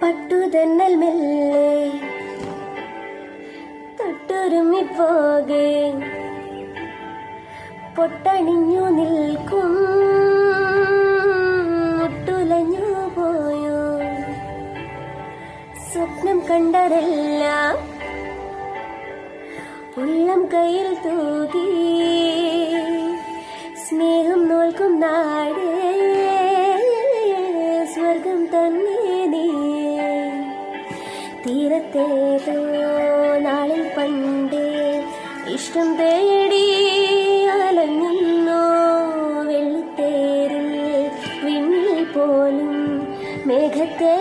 പട്ടുതെന്നൽ മെല്ലെ തൊട്ടുരുമ്മിപ്പോകെ പൊട്ടണിഞ്ഞു നിൽക്കും മുട്ടുലഞ്ഞു പോയോ സ്വപ്നം കണ്ടതെല്ലാം ഉള്ളം കയ്യിൽ തൂകി സ്നേഹം നോൽക്കും നാടേ സ്വർഗം തന്നെ നീ തീരത്തേതോ നാളിൽ പണ്ടേ ഇഷ്ടം തേടി അലഞ്ഞോ വെള്ളിത്തേരിൽ വിണ്ണിൽ പോലും മേഘത്തെ